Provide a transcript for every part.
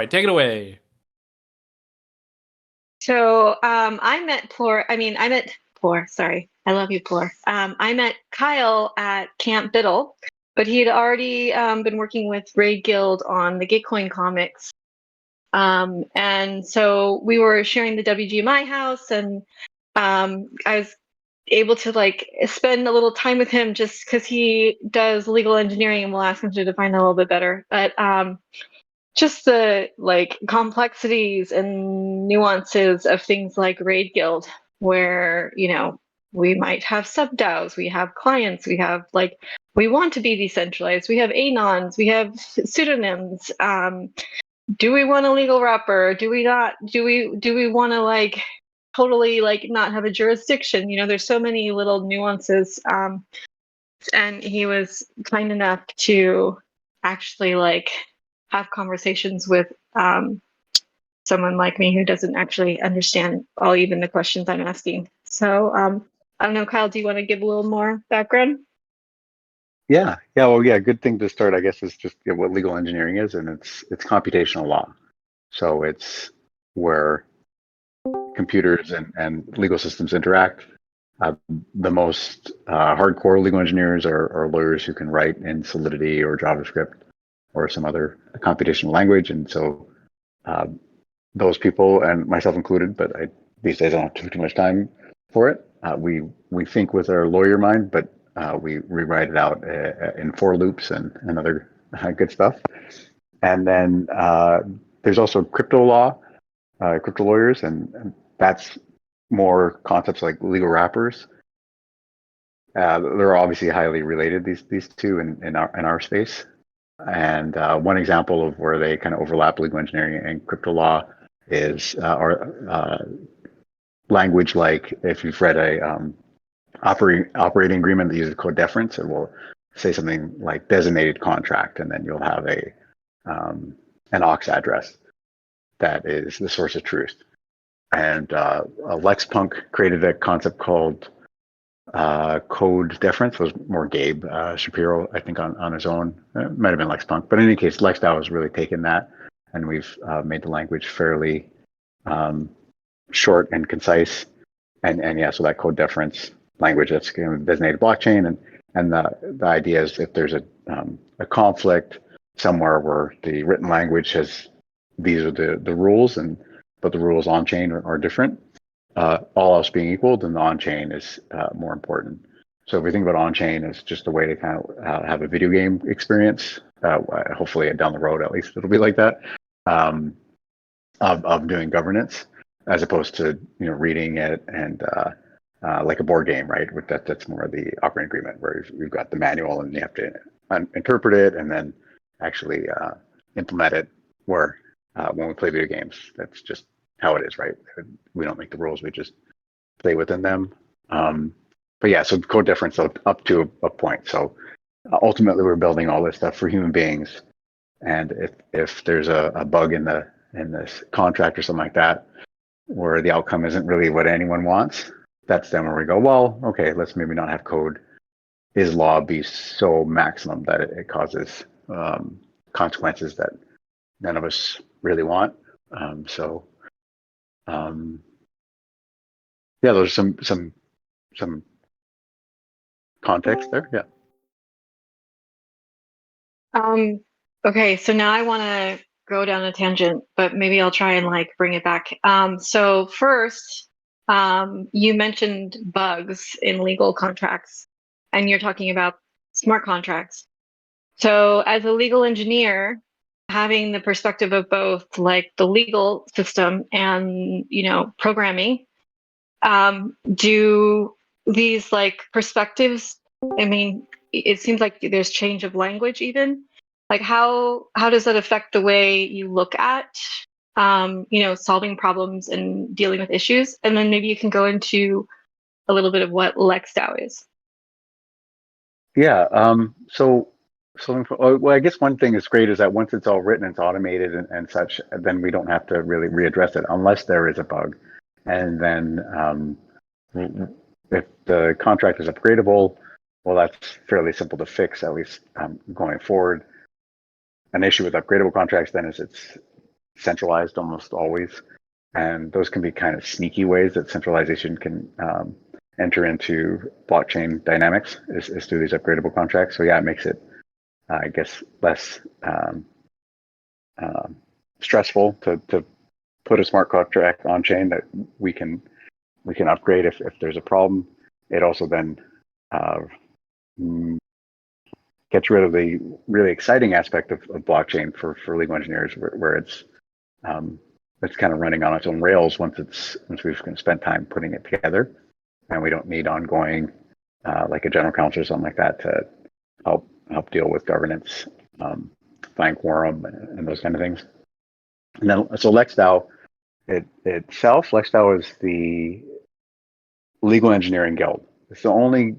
right, take it away. So I met Plor. I met Plor. Sorry, I love you, Plor. I met Kyle at Camp Biddle, but he had already been working with Ray Guild on the Gitcoin comics. And so we were sharing the WGMI house, and I was able to like spend a little time with him just because he does legal engineering, and we'll ask him to define that a little bit better. But just the like complexities and nuances of things like Raid Guild, where we might have sub DAOs, we have clients, we have like we want to be decentralized, we have anons, we have pseudonyms. Do we want a legal wrapper? Do we not? Do we want to like totally like not have a jurisdiction? There's so many little nuances. And he was kind enough to actually like have conversations with someone like me who doesn't actually understand all even the questions I'm asking. So I don't know, Kyle, do you want to give a little more background? Yeah. Well, yeah. Good thing to start, I guess, is just what legal engineering is, and it's computational law. So it's where computers and legal systems interact. The most hardcore legal engineers are lawyers who can write in Solidity or JavaScript or some other computational language, and so uh, those people, and myself included, but these days I don't have too much time for it. We think with our lawyer mind, but we rewrite it out in for loops and other good stuff. And then there's also crypto law, crypto lawyers, and that's more concepts like legal wrappers. They're obviously highly related, these two in our space. And one example of where they kind of overlap, legal engineering and crypto law, is our language. Like if you've read a operating agreement that uses code deference, it will say something like designated contract, and then you'll have an aux address that is the source of truth. And LexPunk created a concept called code deference. Was more Gabe Shapiro, I think, on his own. It might have been LexPunk, but in any case, LexDAO has really taken that, and we've made the language fairly short and concise. And yeah, so that code deference language, that's kind of designated blockchain, and the idea is if there's a conflict somewhere where the written language has these are the rules, but the rules on chain are different. All else being equal, then the on chain is more important. So if we think about on chain as just a way to kind of have a video game experience, hopefully down the road at least it'll be like that, of doing governance, as opposed to reading it and like a board game, right? With that's more of the operating agreement, where you've got the manual and you have to interpret it and then actually implement it. Where when we play video games, that's just how it is, right? We don't make the rules; we just play within them. But yeah, so code difference up to a point. So ultimately, we're building all this stuff for human beings, and if there's a bug in this contract or something like that, where the outcome isn't really what anyone wants, that's then where we go, well, okay, let's maybe not have code is law be so maximum that it causes consequences that none of us really want. So yeah, there's some context there. Yeah. Okay, so now I want to go down a tangent, but maybe I'll try and like bring it back. So first, you mentioned bugs in legal contracts, and you're talking about smart contracts. So as a legal engineer, having the perspective of both like the legal system and programming, do these like perspectives, I mean, it seems like there's change of language even. Like how does that affect the way you look at solving problems and dealing with issues? And then maybe you can go into a little bit of what LexDAO is. Yeah. Well, I guess one thing that's great is that once it's all written, it's automated and such, then we don't have to really readdress it unless there is a bug. And then if the contract is upgradable, well, that's fairly simple to fix, at least going forward. An issue with upgradable contracts then is it's centralized almost always. And those can be kind of sneaky ways that centralization can enter into blockchain dynamics is through these upgradable contracts. So yeah, it makes it, I guess, less stressful to put a smart contract on chain that we can upgrade if there's a problem. It also then gets rid of the really exciting aspect of blockchain for legal engineers, where it's kind of running on its own rails once we've spent time putting it together, and we don't need ongoing like a general counsel or something like that to help deal with governance, find quorum, and those kind of things. And then so LexDAO itself, LexDAO is the legal engineering guild. It's the only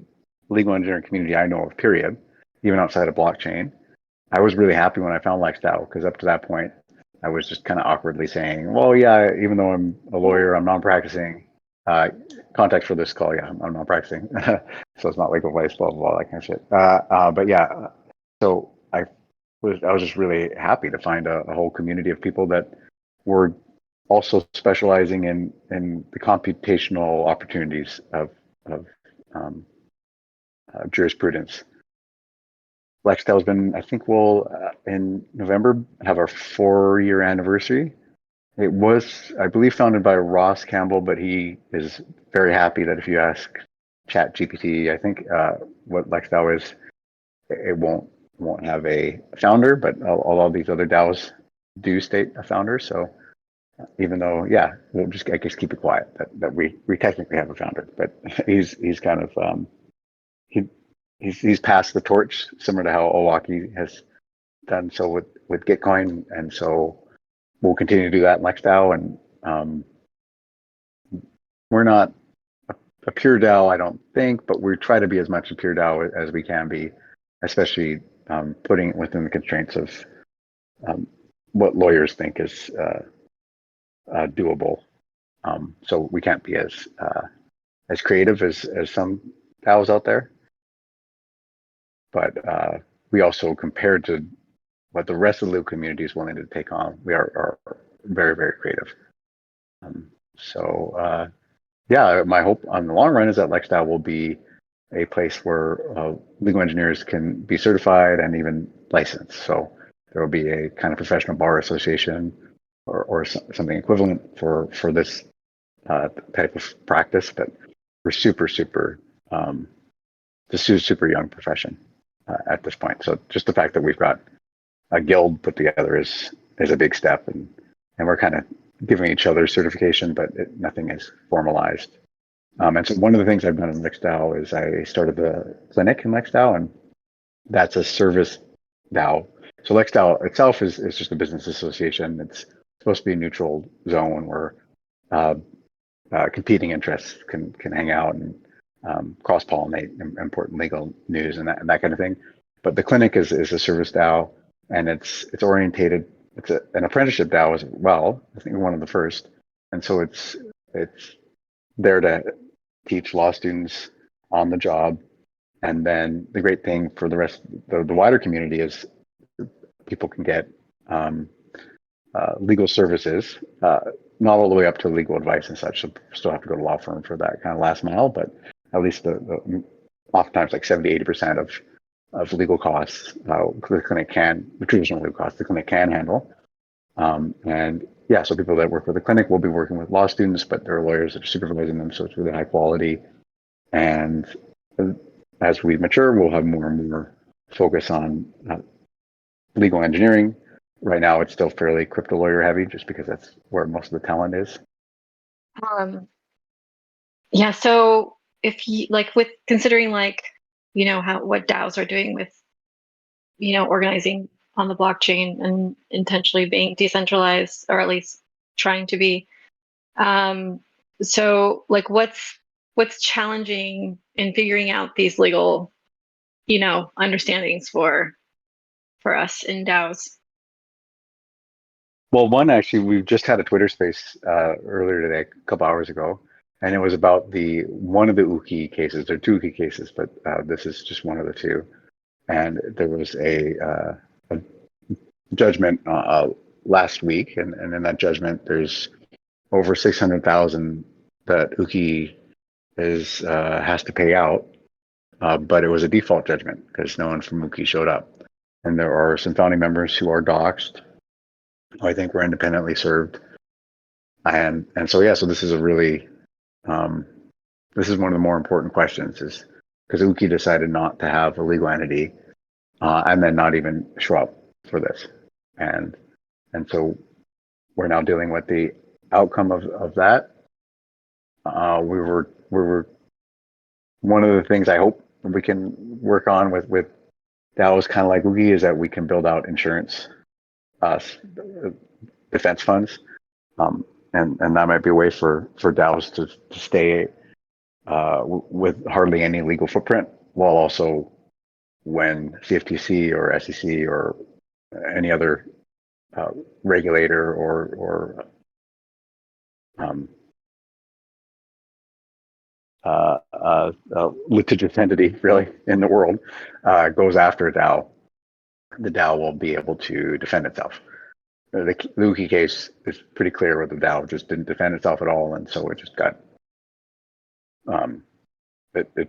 legal engineering community I know of, period, even outside of blockchain. I was really happy when I found LexDAO, because up to that point, I was just kind of awkwardly saying, well, yeah, even though I'm a lawyer, I'm non-practicing. Context for this call, yeah, I'm non-practicing. So it's not legal advice, blah, blah, blah, that kind of shit. But yeah, so I was just really happy to find a whole community of people that were also specializing in the computational opportunities of jurisprudence. LexDAO has been, I think we'll in November have our 4-year anniversary. It was, I believe, founded by Ross Campbell, but he is very happy that if you ask ChatGPT, I think what LexDAO is, it won't have a founder, but all these other DAOs do state a founder. So even though, yeah, we'll just, I guess, keep it quiet that we technically have a founder, but he's kind of he's passed the torch, similar to how Owaki has done so with Gitcoin, and so we'll continue to do that in LexDAO. And we're not a pure DAO, I don't think, but we try to be as much a pure DAO as we can be, especially putting it within the constraints of what lawyers think is doable. So we can't be as creative as some DAOs out there, but we also, compared to what the rest of the legal community is willing to take on, we are very, very creative. So yeah, my hope on the long run is that LexDAO will be a place where legal engineers can be certified and even licensed. So there will be a kind of professional bar association or something equivalent for this type of practice. But we're super young profession at this point. So just the fact that we've got a guild put together is a big step, and we're kind of giving each other certification, but nothing is formalized. And so one of the things I've done in LexDAO is I started the clinic in LexDAO, and that's a service DAO. So LexDAO itself is just a business association. It's supposed to be a neutral zone where competing interests can hang out and cross-pollinate important legal news and that kind of thing. But the clinic is a service DAO, and it's orientated. It's an apprenticeship DAO as well. I think one of the first, and so it's there to teach law students on the job. And then the great thing for the rest, the wider community, is people can get legal services, not all the way up to legal advice and such. So still have to go to law firm for that kind of last mile, but at least the oftentimes like 70-80% of legal costs the clinic can, the traditional legal costs the clinic can handle. And yeah, so people that work with the clinic will be working with law students, but there are lawyers that are supervising them, so it's really high quality. And as we mature, we'll have more and more focus on legal engineering. Right now, it's still fairly crypto lawyer heavy, just because that's where most of the talent is. Yeah. So if you with considering what DAOs are doing with organizing on the blockchain and intentionally being decentralized, or at least trying to be. So what's challenging in figuring out these legal, understandings for us in DAOs? Well, one, actually, we've just had a Twitter space earlier today, a couple hours ago, and it was about one of the Uki cases. There are two Uki cases, but this is just one of the two. And there was a judgment last week, and in that judgment, there's over 600,000 that Uki is has to pay out, but it was a default judgment because no one from Uki showed up, and there are some founding members who are doxxed, who I think were independently served, and so yeah, so this is a really this is one of the more important questions, is because Uki decided not to have a legal entity, and then not even show up for this, and so we're now dealing with the outcome of that. We were one of the things I hope we can work on with DAOs kind of like Uki is that we can build out insurance, defense funds, and that might be a way for DAOs to stay with hardly any legal footprint, while also when CFTC or SEC or any other regulator or litigious entity really in the world goes after a DAO, the DAO will be able to defend itself. The Uki case is pretty clear where the DAO just didn't defend itself at all, and so it just got it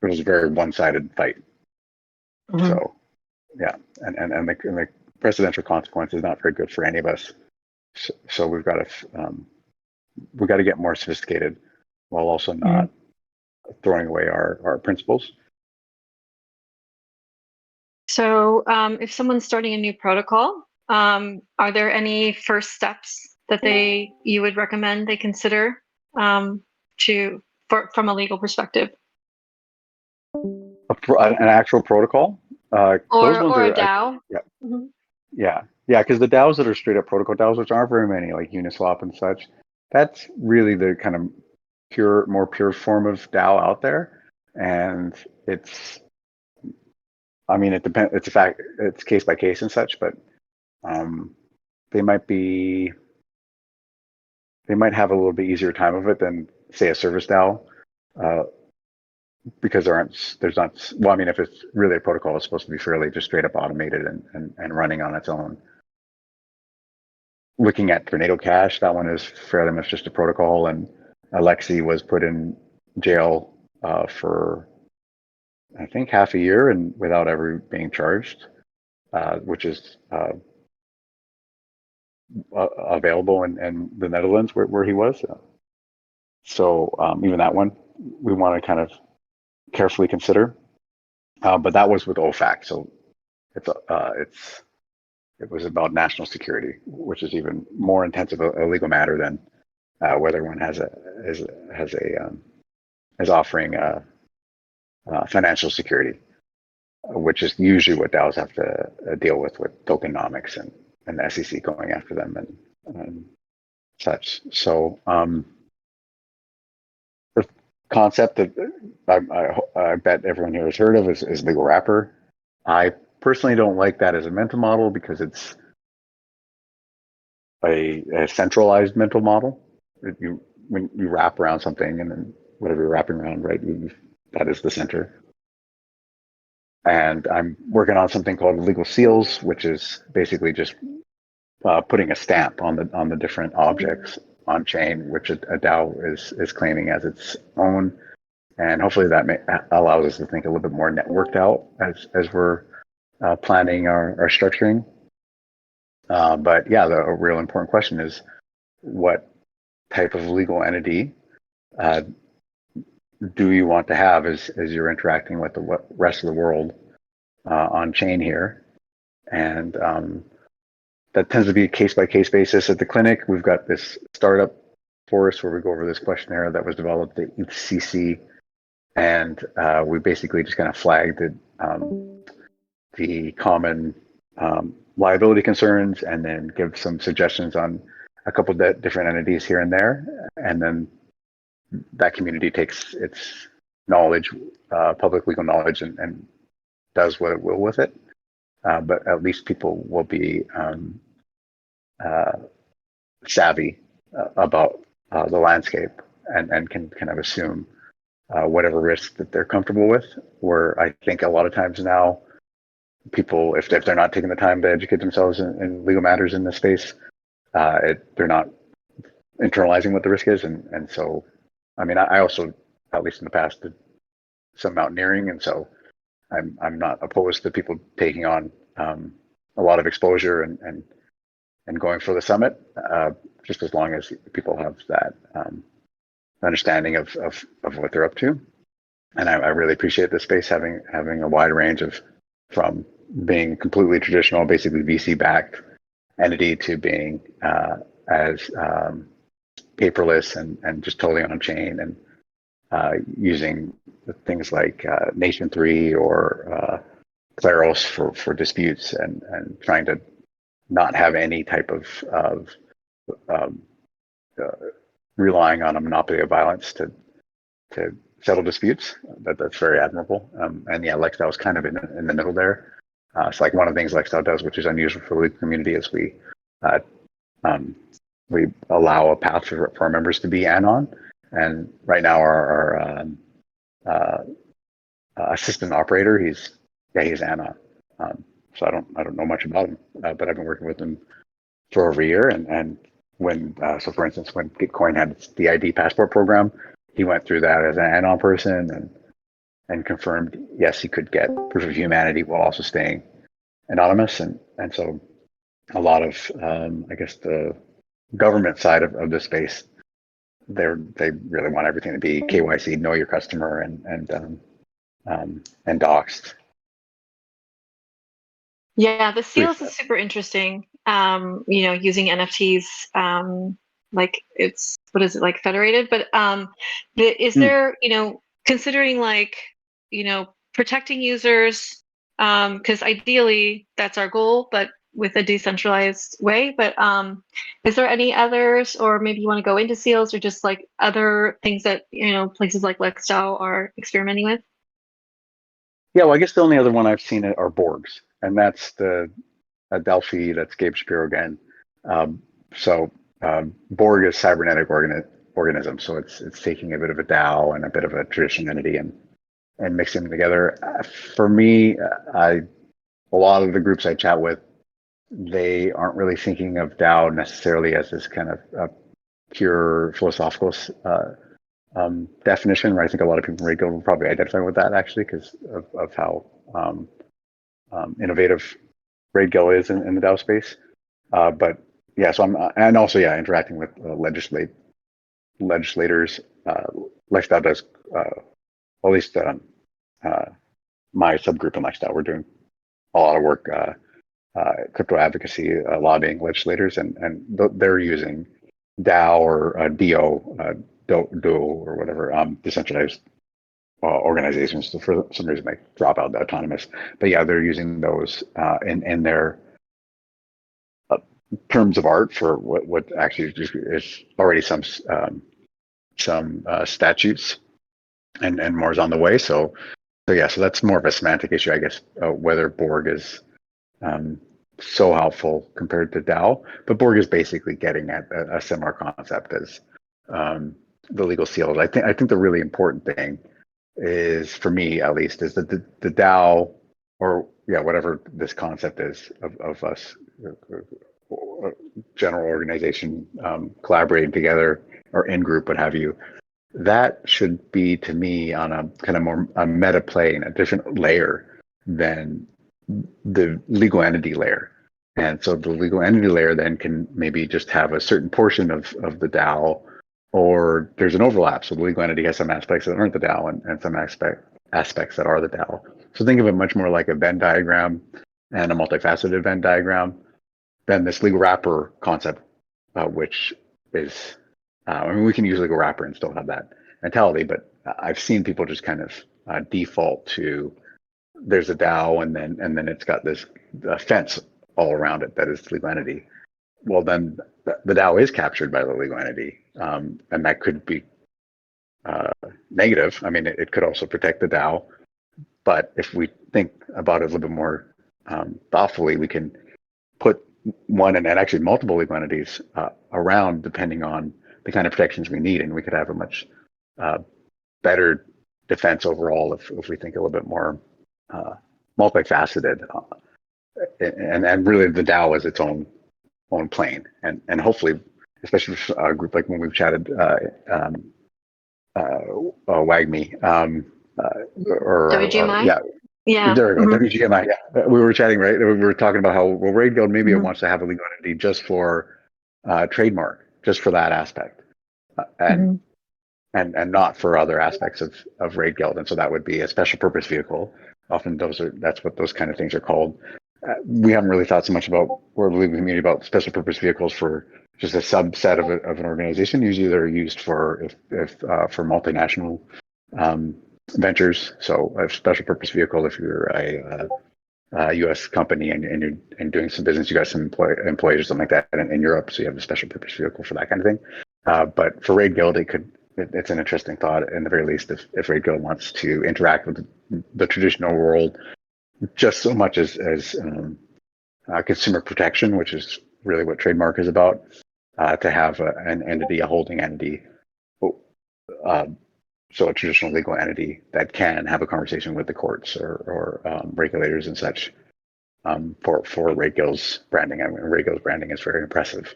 was a very one-sided fight. Mm-hmm. So yeah, and the presidential consequence is not very good for any of us. So we've got to get more sophisticated while also not throwing away our principles. So if someone's starting a new protocol, are there any first steps that you would recommend they consider from a legal perspective? An actual protocol? Or a DAO? Yeah. Mm-hmm. Yeah, because the DAOs that are straight up protocol DAOs, which aren't very many, like Uniswap and such, that's really the kind of more pure form of DAO out there. And it's, I mean, it depends. It's a fact. It's case by case and such, but they might have a little bit easier time of it than, say, a service DAO, because there's not. Well, I mean, if it's really a protocol, it's supposed to be fairly just straight up automated and running on its own. Looking at Tornado Cash, that one is fairly much just a protocol, and Alexei was put in jail for, I think, half a year and without ever being charged, which is available in the Netherlands where he was. So even that one, we want to kind of carefully consider. But that was with OFAC, so it was about national security, which is even more intensive a legal matter than whether one is offering financial security, which is usually what DAOs have to deal with tokenomics and the SEC going after them and such. So the concept that I bet everyone here has heard of is legal wrapper. I personally don't like that as a mental model because it's a centralized mental model. When you wrap around something, and then whatever you're wrapping around, right, that is the center. And I'm working on something called legal seals, which is basically just putting a stamp on the different objects on chain, which a DAO is claiming as its own. And hopefully that allows us to think a little bit more networked out as we're planning our structuring. But yeah, the real important question is, what type of legal entity do you want to have as you're interacting with the rest of the world on chain here? And that tends to be a case by case basis. At the clinic, we've got this startup forest where we go over this questionnaire that was developed at ETHCC, and we basically just kind of flagged the common liability concerns, and then give some suggestions on a couple of different entities here and there, and then that community takes its knowledge, public legal knowledge, and does what it will with it. But at least people will be savvy about the landscape and can kind of assume whatever risk that they're comfortable with. Where I think a lot of times now, people, if they're not taking the time to educate themselves in legal matters in this space, they're not internalizing what the risk is. And so, I mean, I also, at least in the past, did some mountaineering, and so I'm not opposed to people taking on a lot of exposure and going for the summit, just as long as people have that understanding of what they're up to. And I really appreciate this space having a wide range of, from being completely traditional, basically VC backed entity, to being as paperless and just totally on chain, and using things like Nation 3 or Claros for disputes, and trying to not have any type of um, relying on a monopoly of violence to settle disputes. That's very admirable. And yeah, Lexdao is kind of in the middle there. It's like one of the things Lexdao does, which is unusual for the legal community, is we allow a path for our members to be anon. And right now, our assistant operator, he's anon. So I don't know much about him, but I've been working with him for over a year. And when so for instance, when Gitcoin had the ID passport program, he went through that as an anon person and confirmed yes, he could get proof of humanity while also staying anonymous. And so a lot of I guess the government side of this space, they really want everything to be KYC, know your customer, and doxed. Yeah, the seals is super interesting. Using NFTs, like it's, what is it, like federated? But is there, considering like, protecting users, because ideally that's our goal, but with a decentralized way. But is there any others, or maybe you want to go into seals, or just like other things that places like Lexdao are experimenting with? Yeah, well, I guess the only other one I've seen are Borgs, and that's the Delphi. That's Gabe Shapiro again. So Borg is cybernetic organism, so it's taking a bit of a DAO and a bit of a traditional entity and mixing them together. For me, a lot of the groups I chat with, they aren't really thinking of DAO necessarily as this kind of pure philosophical definition, right? I think a lot of people in RaidGuild will probably identify with that, actually, because of how innovative RaidGuild is in the DAO space. But yeah, so and also interacting with legislators. Lexdao does, at least my subgroup in Lexdao, we're doing a lot of work, crypto advocacy, lobbying legislators, and they're using DAO or DO or whatever, decentralized organizations. So for some reason, they drop out the autonomous. But yeah, they're using those in their terms of art for what actually is already some statutes, and more is on the way. So that's more of a semantic issue, I guess, whether Borg is so helpful compared to DAO. But Borg is basically getting at a similar concept as the legal seals. I think the really important thing is, for me at least, is that the DAO, or whatever this concept is of us, general organization, collaborating together or in group, what have you, that should be, to me, on a kind of more a meta plane, a different layer than the legal entity layer. And so the legal entity layer then can maybe just have a certain portion of the DAO, or there's an overlap. So the legal entity has some aspects that aren't the DAO, and some aspects that are the DAO. So think of it much more like a Venn diagram, and a multifaceted Venn diagram, than this legal wrapper concept, which is, we can use legal wrapper and still have that mentality, but I've seen people just kind of default to, there's a DAO, and then it's got this fence all around it that is the legal entity. Well, then the DAO is captured by the legal entity, and that could be negative. I mean, it could also protect the DAO, but if we think about it a little bit more thoughtfully, we can put one and actually multiple legal entities around, depending on the kind of protections we need, and we could have a much better defense overall if we think a little bit more multifaceted and really the DAO is its own plane, and hopefully, especially for a group like when we've chatted, WAGME, WGMI? yeah, Yeah. there we go, Hmm. WGMI. Yeah, we were chatting, right? We were talking about how well Raid Guild maybe it Hmm. wants to have a legal entity just for trademark, just for that aspect, and Hmm. and not for other aspects of Raid Guild, and so that would be a special purpose vehicle. Often that's what those kind of things are called. We haven't really thought so much about, or the legal community, about special purpose vehicles for just a subset of an organization. Usually they're used for if for multinational um, ventures. So a special purpose vehicle, if you're a U.S. company and you're doing some business, you got some employees or something like that in Europe, so you have a special purpose vehicle for that kind of thing. But for Raid Guild, it's an interesting thought, in the very least, if Raid Guild wants to interact with the traditional world just so much as consumer protection, which is really what trademark is about, to have an entity, a holding entity, uh, so a traditional legal entity that can have a conversation with the courts or regulators and such, for Ray Gill's branding. I mean, Ray Gill's branding is very impressive.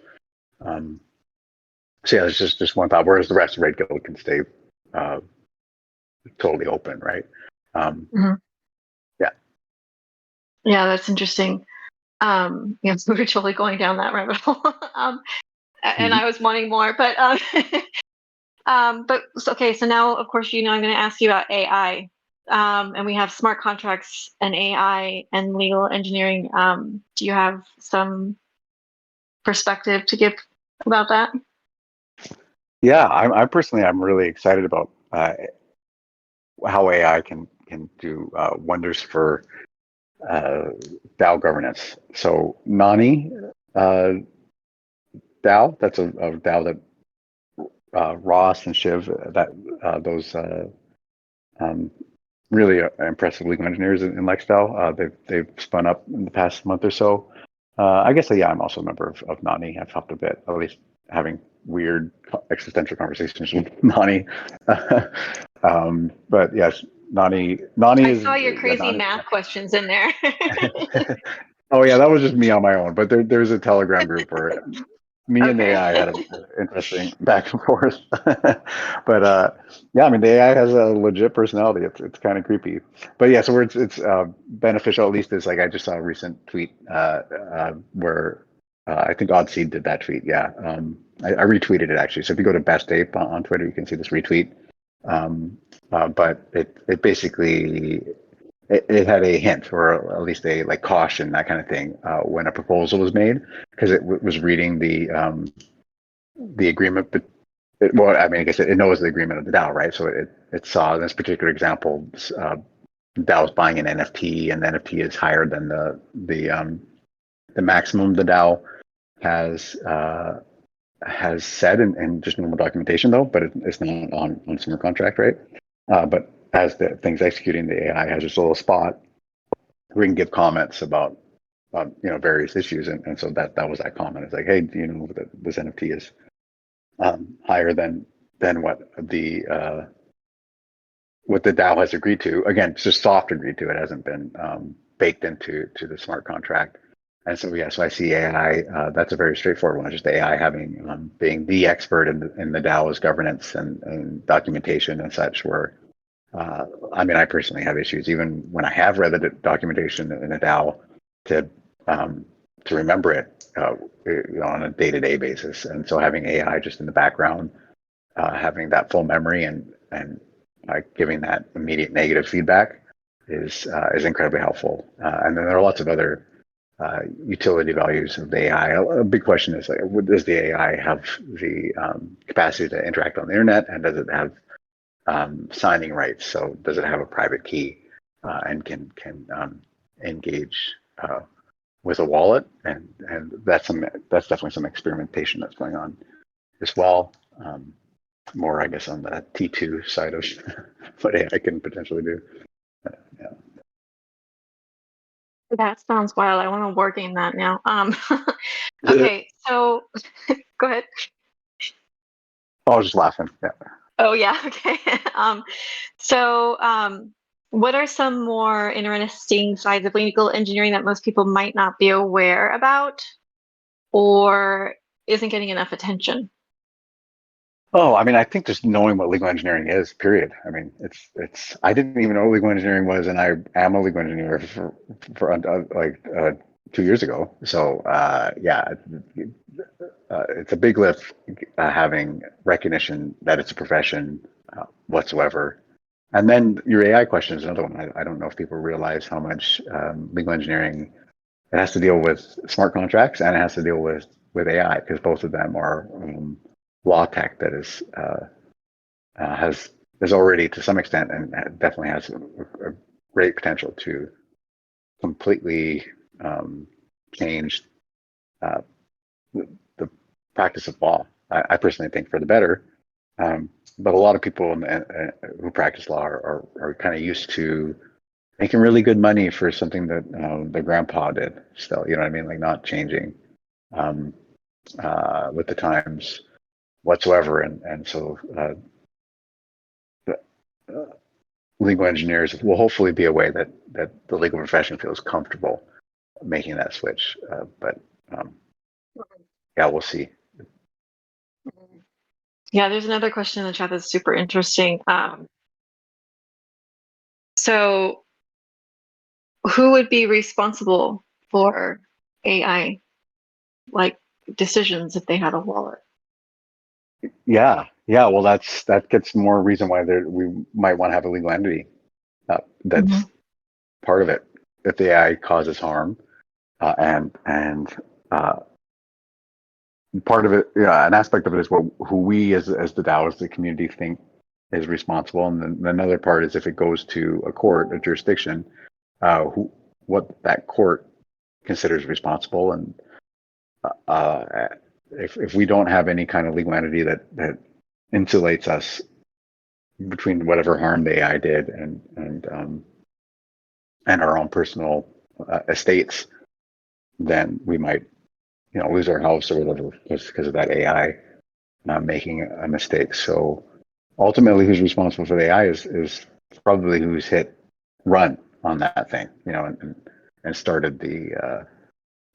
Um, so yeah, it's just one thought. Whereas the rest of Ray Gill can stay uh, totally open, right? Um, Hmm. yeah. Yeah, that's interesting. Yeah, so we were totally going down that rabbit hole. And Mhm. I was wanting more, but okay. So now, of course, I'm going to ask you about AI, and we have smart contracts and AI and legal engineering. Do you have some perspective to give about that? Yeah, I'm personally, I'm really excited about how AI can do wonders for uh, DAO governance. So Nani uh, DAO, that's a DAO that Ross and Shiv, that those um, really impressive legal engineers in Lexdal. They've spun up in the past month or so. I guess yeah, I'm also a member of Nani. I've helped a bit, at least having weird existential conversations with Nani. But yes, Nani I is saw your yeah, crazy Nani. math questions in there. Oh yeah, that was just me on my own. But there's a Telegram group where me and the Okay. AI had an interesting back and forth. But yeah, I mean the AI has a legit personality. It's kind of creepy. But yeah, so where it's beneficial, at least, is like I just saw a recent tweet where I think Oddseed did that tweet. Yeah, I retweeted it actually. So if you go to bestape on Twitter, you can see this retweet. Um, but it basically it had a hint, or at least a like caution, that kind of thing, when a proposal was made, because it was reading the agreement. But well, I mean, I guess it knows the agreement of the DAO, right? So it saw in this particular example, DAO is buying an NFT, and the NFT is higher than the maximum the DAO has has said in just normal documentation, though, but it's not on smart contract, right? But as the thing's executing, the AI has this little spot we can give comments about various issues, and so that was that comment. It's like, hey, do you know that this NFT is higher than what the DAO has agreed to? Again, it's just soft agreed to. It hasn't been baked into the smart contract. And so yeah, so I see AI. That's a very straightforward one. Just AI having being the expert in the DAO's governance and documentation and such. Where I mean, I personally have issues even when I have read the documentation in a DAO to um, to remember it on a day-to-day basis. And so having AI just in the background, having that full memory and giving that immediate negative feedback is incredibly helpful. And then there are lots of other utility values of the AI. A big question is like, does the AI have the capacity to interact on the internet, and does it have signing rights? So does it have a private key and can engage with a wallet? And that's definitely some experimentation that's going on as well. More, I guess, on the T2 side of what AI can potentially do. Yeah. That sounds wild. I want to war game that now. Okay, so go ahead. I was just laughing. Yeah. Oh yeah, okay. So What are some more interesting sides of legal engineering that most people might not be aware about or isn't getting enough attention? Oh, I mean, I think just knowing what legal engineering is, period. I mean, it's. I didn't even know what legal engineering was, and I am a legal engineer for like 2 years ago. So yeah, it's a big lift having recognition that it's a profession whatsoever. And then your AI question is another one. I don't know if people realize how much legal engineering it has to deal with smart contracts and it has to deal with AI because both of them are law tech that has is already to some extent and definitely has a great potential to completely change uh, the practice of law. I personally think for the better, but a lot of people who practice law are kind of used to making really good money for something that their grandpa did. Still, you know what I mean? Like not changing um, with the times whatsoever, and so uh, legal engineers will hopefully be a way that the legal profession feels comfortable making that switch. But um, yeah, we'll see. Yeah, there's another question in the chat that's super interesting. So who would be responsible for AI, like decisions if they had a wallet? Yeah, yeah. Well, that gets more reason why we might want to have a legal entity that's Hmm. part of it. If the AI causes harm, and part of it, yeah, an aspect of it is what who we as the DAO, as the community, think is responsible, and then another part is if it goes to a court, a jurisdiction, who what that court considers responsible, and uh, if we don't have any kind of legal entity that insulates us between whatever harm the AI did and our own personal estates, then we might lose our house or whatever just because of that AI making a mistake. So ultimately, who's responsible for the AI is probably who's hit run on that thing, and started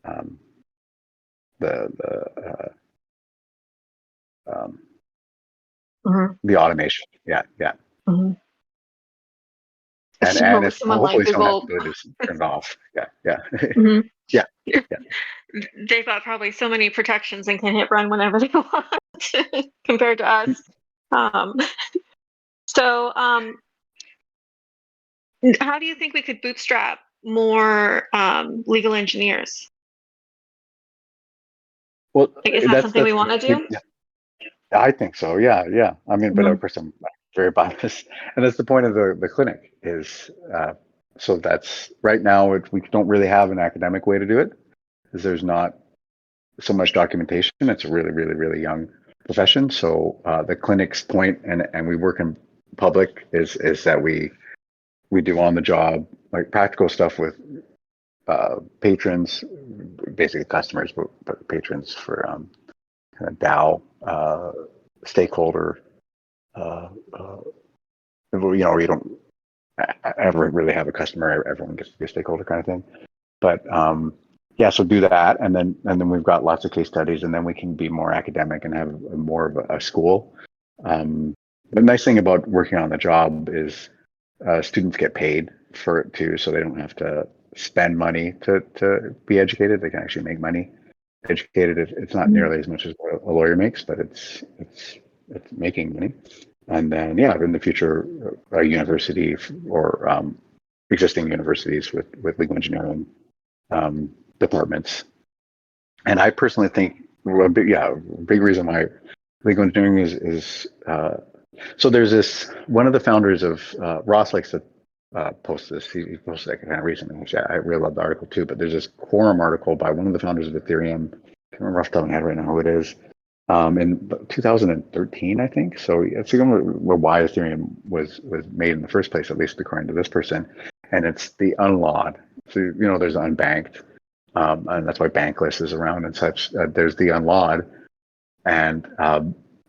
um, um, Hmm. the automation. Yeah, yeah. Hmm. And So if someone like hopefully someone has Google, to do turn it off. Yeah, yeah, mhm, yeah, yeah. they've got probably so many protections and can hit run whenever they want compared to us. Um, so how do you think we could bootstrap more legal engineers? Well, Like, is that that's something we that's want to do? yeah, I think so. Yeah, yeah. I mean, but of Mhm. course, I'm very biased, and that's the point of the clinic is. So that's right now. We don't really have an academic way to do it because there's not so much documentation. It's a really, really, really young profession. So the clinic's point, and we work in public, is that we do on the job like practical stuff with patrons, basically customers, but patrons for kind of DAO stakeholder. Uh, you don't ever really have a customer; everyone gets to be a stakeholder kind of thing. But yeah, so do that, and then we've got lots of case studies, and then we can be more academic and have more of a school. The nice thing about working on the job is students get paid for it too, so they don't have to spend money to be educated. They can actually make money educated. It's not Mhm. nearly as much as what a lawyer makes, but it's making money. And then yeah, in the future, a university or existing universities with legal engineering departments. And I personally think a big reason why legal engineering is so there's this one of the founders of Ross likes to post this. He posted that kind of recently, which I really love the article too. But there's this quorum article by one of the founders of Ethereum. I can't remember off the top of my head right now who it is. In 2013, I think. So it's even why Ethereum was made in the first place, at least according to this person. And it's the unlawed. So there's unbanked, and that's why Bankless is around and such. There's the unlawed, and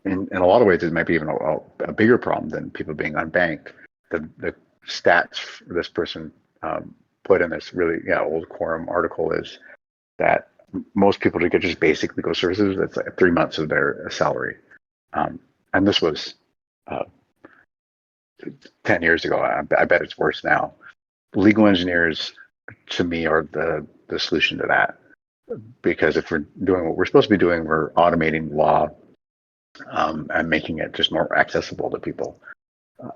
in a lot of ways, it might be even a bigger problem than people being unbanked. The stats this person put in this really old Quorum article is that most people to get just basic legal services, that's like 3 months of their salary. And this was 10 years ago. I bet it's worse now. Legal engineers, to me, are the solution to that. Because if we're doing what we're supposed to be doing, we're automating law and making it just more accessible to people.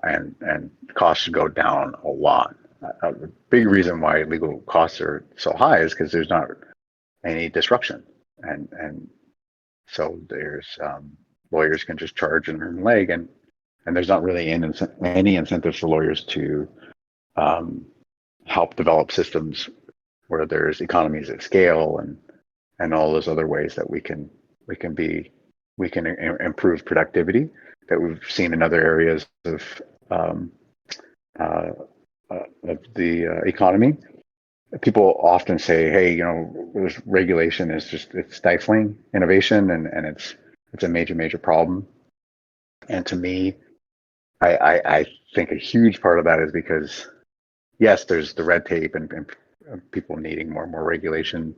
And costs should go down a lot. A big reason why legal costs are so high is because there's not any disruption, and so there's lawyers can just charge an arm and leg, and there's not really any incentive for lawyers to help develop systems where there's economies at scale and all those other ways that we can improve productivity that we've seen in other areas of the economy. People often say, "Hey, this regulation is it's stifling innovation, and it's a major problem." And to me, I think a huge part of that is because, yes, there's the red tape and people needing more and more regulation.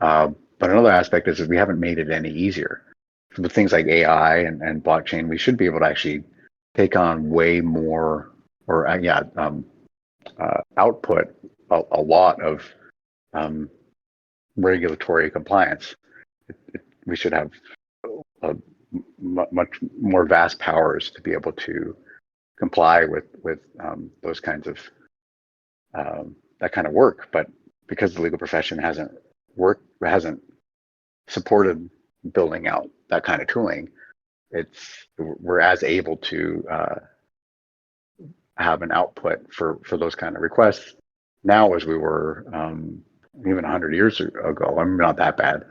But another aspect is that we haven't made it any easier. With things like AI and blockchain, we should be able to actually take on way more, or output a lot of regulatory compliance. We should have much more vast powers to be able to comply with those kinds of that kind of work. But because the legal profession hasn't supported building out that kind of tooling, we're as able to have an output for those kind of requests now as we were even 100 years ago. I'm not that bad,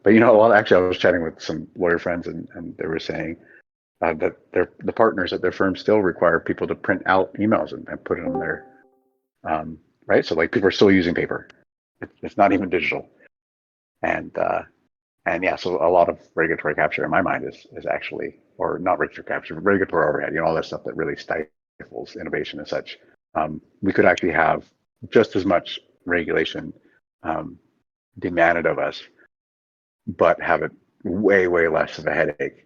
but actually I was chatting with some lawyer friends, and they were saying that the partners at their firm still require people to print out emails and put it on their right. So like people are still using paper. It's not even digital, and yeah, so a lot of regulatory capture in my mind is actually, or not regulatory capture, but regulatory overhead, all that stuff that really stifles innovation and such. We could actually have just as much regulation demanded of us, but have it way less of a headache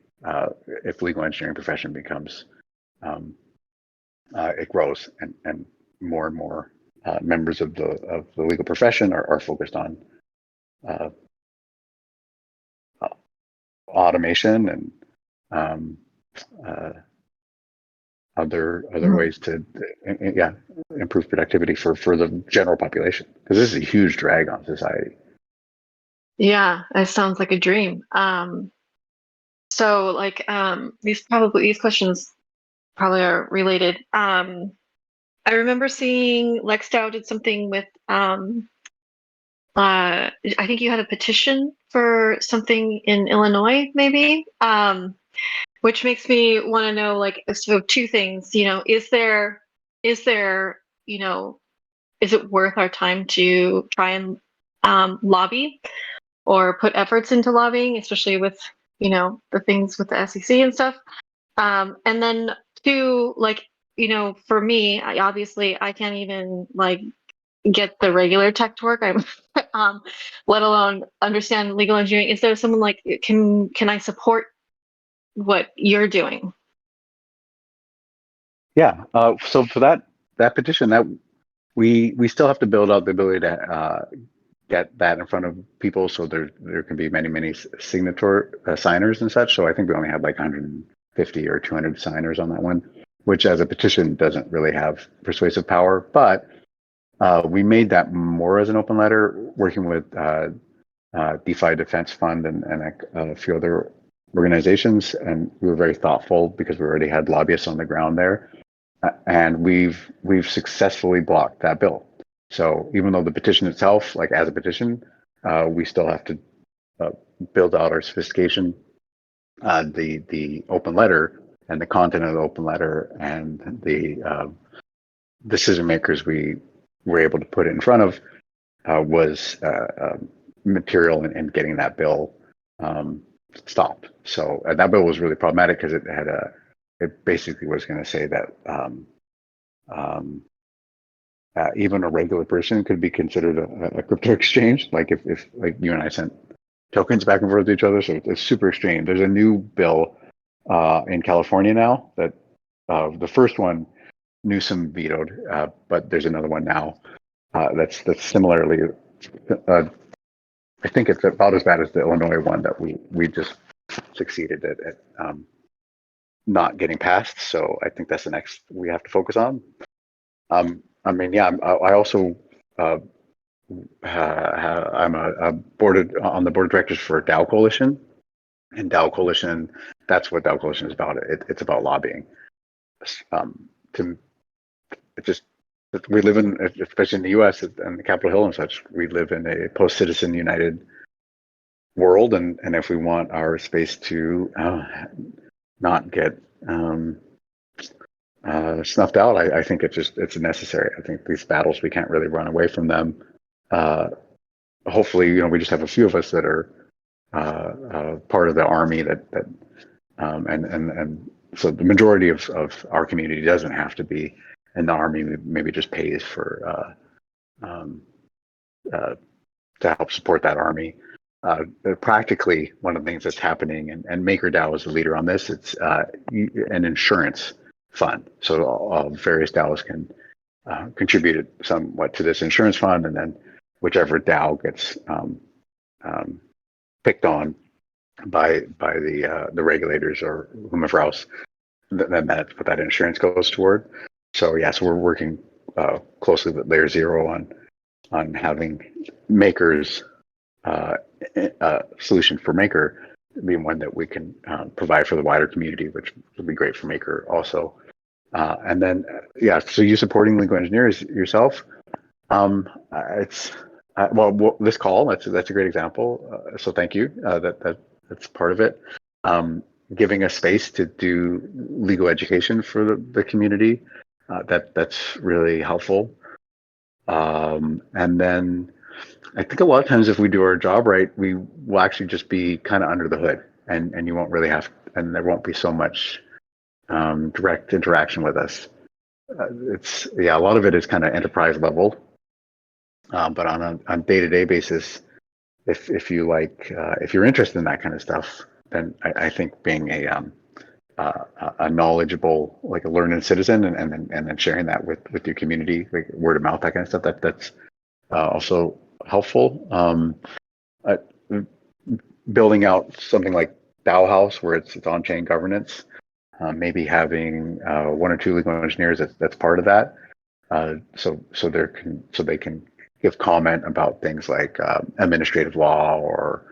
if the legal engineering profession becomes it grows, and more members of the legal profession are focused on automation and other ways to improve productivity for the general population, because this is a huge drag on society. Yeah, it sounds like a dream. So like these questions probably are related. I remember seeing Lexdow did something with I think you had a petition for something in Illinois, maybe, which makes me want to know, like, so two things. Is there, is it worth our time to try and lobby or put efforts into lobbying, especially with the things with the SEC and stuff? And then two, like, for me, I can't even like get the regular tech to work. I'm let alone understand legal engineering. Is there someone like can I support what you're doing? Yeah. So for that petition, that we still have to build out the ability to get that in front of people, so there can be many signers and such. So I think we only had like 150 or 200 signers on that one, which as a petition doesn't really have persuasive power. But we made that more as an open letter, working with DeFi Defense Fund and a few other organizations, and we were very thoughtful because we already had lobbyists on the ground there, and we've successfully blocked that bill. So even though the petition itself, like as a petition, we still have to build out our sophistication, the open letter and the content of the open letter and the decision makers we were able to put it in front of was material in getting that bill stopped. So that bill was really problematic because it basically was going to say that even a regular person could be considered a crypto exchange. Like if like you and I sent tokens back and forth to each other, so it's super extreme. There's a new bill in California now that the first one Newsom vetoed, but there's another one now that's similarly. I think it's about as bad as the Illinois one that we just succeeded at not getting passed. So I think that's the next we have to focus on. I mean, yeah, I also I'm a on the board of directors for DAO Coalition, and DAO Coalition, that's what DAO Coalition is about. It's about lobbying. To it just we live in, especially in the U.S. and the Capitol Hill and such, we live in a post-Citizen United world, and if we want our space to not get snuffed out, I think it's necessary. I think these battles, we can't really run away from them. Hopefully, we just have a few of us that are part of the army and so the majority of our community doesn't have to be in the army. Maybe just pays for to help support that army. Practically, one of the things that's happening, and MakerDAO is the leader on this. It's an insurance fund, so various DAOs can contribute somewhat to this insurance fund, and then whichever DAO gets picked on by the regulators or whomever else, then that's what that insurance goes toward. So yeah, so we're working closely with Layer Zero on having Maker's solution for Maker being one that we can provide for the wider community, which would be great for Maker also. And then yeah, so you supporting legal engineers yourself. It's well, this call, that's a great example. So thank you. That's part of it. Giving us space to do legal education for the community. That's really helpful. And then I think a lot of times if we do our job right, we will actually just be kind of under the hood, and you won't really have, and there won't be so much direct interaction with us. It's a lot of it is kind of enterprise level, but on a day-to-day basis, if you like, if you're interested in that kind of stuff, then I think being a knowledgeable, like a learned citizen, and then sharing that with your community, like word of mouth, that kind of stuff, that's also helpful. Building out something like DAO House, where it's on-chain governance, maybe having one or two legal engineers that's part of that, so they can give comment about things like administrative law or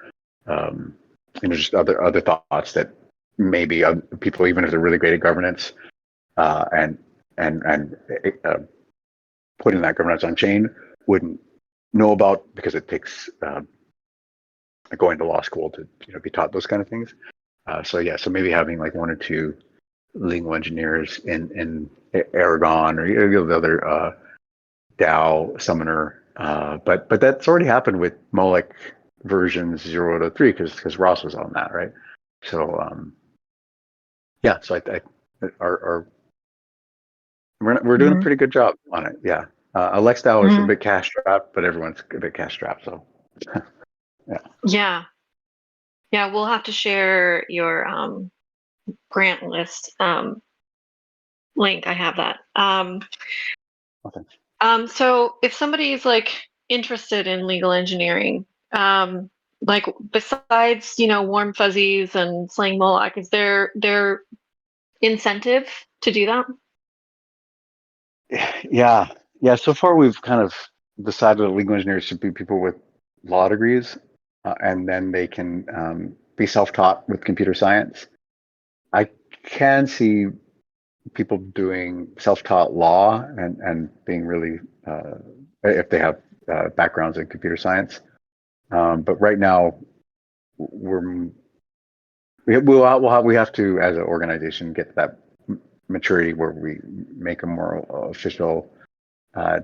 just other thoughts that maybe people, even if they're really great at governance, and putting that governance on chain, wouldn't know about, because it takes going to law school to be taught those kind of things. So maybe having like one or two legal engineers in Aragon or the other DAO Summoner, but that's already happened with Moloch version 0 to 3 because Ross was on that, right? So so we're doing a pretty good job on it. Yeah. Alex DAO is a bit cash strapped, but everyone's a bit cash strapped. So Yeah. We'll have to share your grant list link. I have that. So if somebody is like interested in legal engineering, like besides warm fuzzies and slaying Moloch, is there incentive to do that? Yeah. So far, we've kind of decided that legal engineers should be people with law degrees, and then they can be self-taught with computer science. I can see people doing self-taught law and being really, if they have backgrounds in computer science. But right now, we have to, as an organization, get that maturity where we make a more official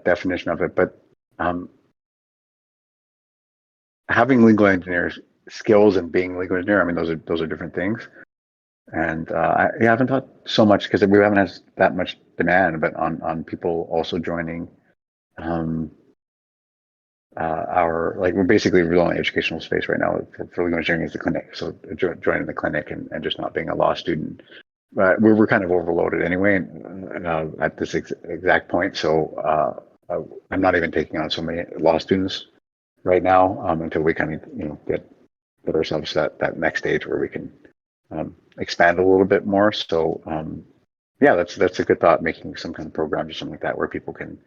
definition of it. But having legal engineers skills and being a legal engineer, I mean, those are different things. And I haven't thought so much because we haven't had that much demand, but on people also joining our, like, we're basically the only educational space right now for legal engineering is the clinic. So joining the clinic and just not being a law student, we're kind of overloaded anyway at this exact point. So I'm not even taking on so many law students right now until we kind of get ourselves that next stage where we can expand a little bit more. So yeah, that's a good thought. Making some kind of program or something like that where people can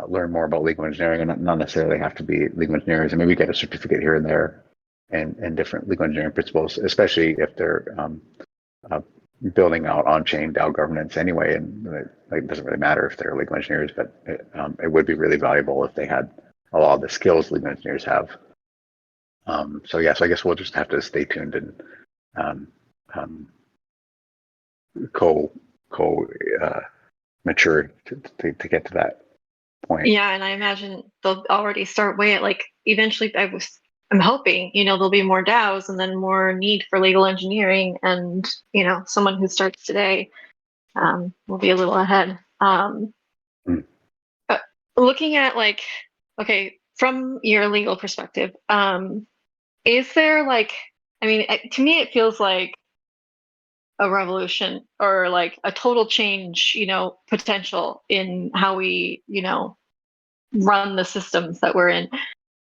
learn more about legal engineering and not necessarily have to be legal engineers, and maybe get a certificate here and there and different legal engineering principles, especially if they're uh, building out on-chain DAO governance anyway. And it doesn't really matter if they're legal engineers, but it would be really valuable if they had a lot of the skills legal engineers have. So yeah, so I guess we'll just have to stay tuned and um, co mature to get to that point. Yeah, and I imagine they'll already start way at like eventually I'm hoping, there'll be more DAOs and then more need for legal engineering and, someone who starts today will be a little ahead. Mm. But looking at like, okay, from your legal perspective, is there like, I mean, to me, it feels like a revolution or like a total change, potential in how we, run the systems that we're in.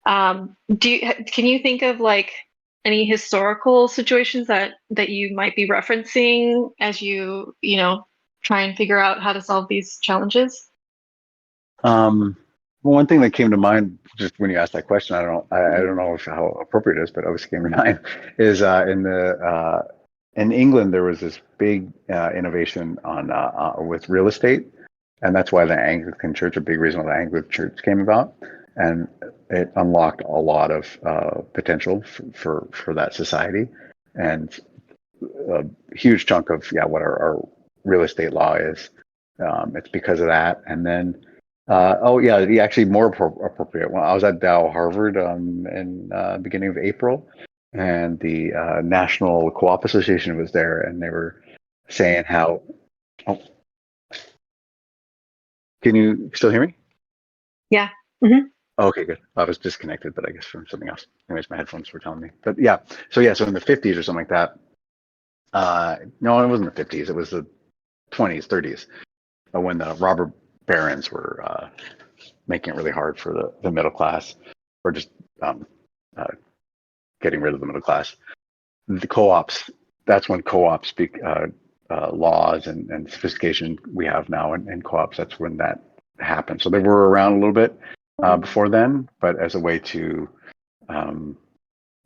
Can you think of like any historical situations that you might be referencing as try and figure out how to solve these challenges? Well, one thing that came to mind just when you asked that question, I don't know how appropriate it is, but obviously came to mind is in England there was this big innovation on with real estate, and that's why the Anglican Church, a big reason why the Anglican Church came about, and it unlocked a lot of potential for that society, and a huge chunk of what our real estate law is. It's because of that, and then. Oh yeah, actually more appropriate. When I was at Dow Harvard in beginning of April, and the National Co-op Association was there, and they were saying how. Oh, can you still hear me? Yeah. Hmm. Okay, good. I was disconnected, but I guess from something else. Anyways, my headphones were telling me. But yeah, so in the 50s or something like that. No, it wasn't the 50s. It was the 20s, 30s, when the robber barons were making it really hard for the middle class, or just uh, getting rid of the middle class. The co-ops, that's when co-ops laws and sophistication we have now in co-ops, that's when that happened. So they were around a little bit before then, but as a way to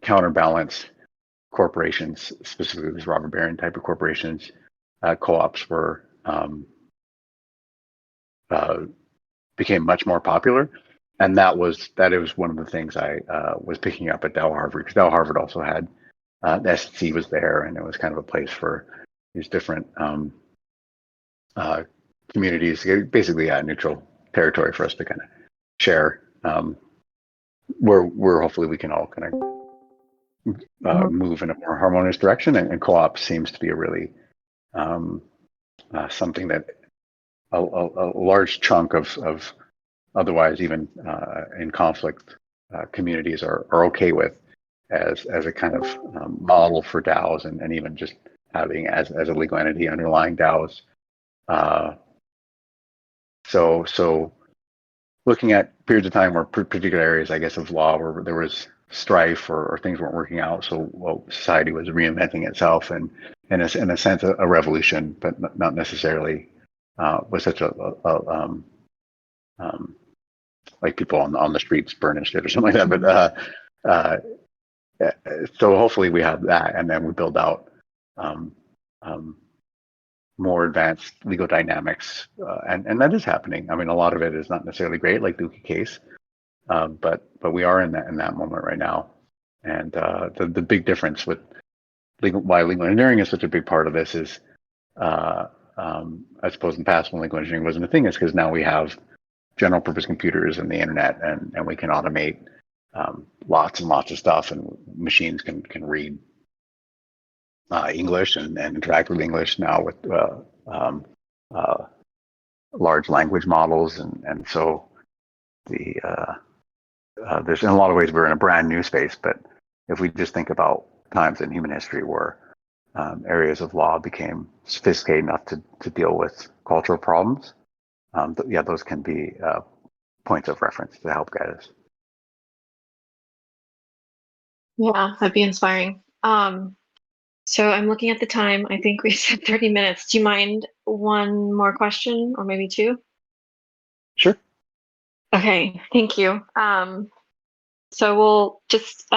counterbalance corporations, specifically these robber baron type of corporations, co-ops were became much more popular, and that was one of the things I was picking up at Dow Harvard, because Dow Harvard also had the SEC was there, and it was kind of a place for these different communities, basically neutral territory for us to kind of share, where hopefully we can all kind of move in a more harmonious direction, and co-op seems to be a really something that a large chunk of otherwise even in conflict communities are okay with as a kind of model for DAOs, and even just having as a legal entity underlying DAOs. So looking at periods of time where particular areas, I guess, of law where there was strife or things weren't working out, so society was reinventing itself, and in a sense a revolution, but not necessarily with such like people on the streets burning shit or something like that. But so hopefully we have that, and then we build out um, um, more advanced legal dynamics, and that is happening. I mean, a lot of it is not necessarily great, like Dookie case, but we are in that moment right now, and the big difference with why legal engineering is such a big part of this is, I suppose in the past when legal engineering wasn't a thing, is because now we have general purpose computers and the internet, and we can automate lots and lots of stuff, and machines can read English and interact with English now with um, uh, large language models, and so the there's in a lot of ways we're in a brand new space. But if we just think about times in human history where areas of law became sophisticated enough to deal with cultural problems, yeah, those can be points of reference to help guide us. Yeah, that'd be inspiring. So I'm looking at the time. I think we said 30 minutes. Do you mind one more question or maybe two? Sure. Okay, thank you. So we'll just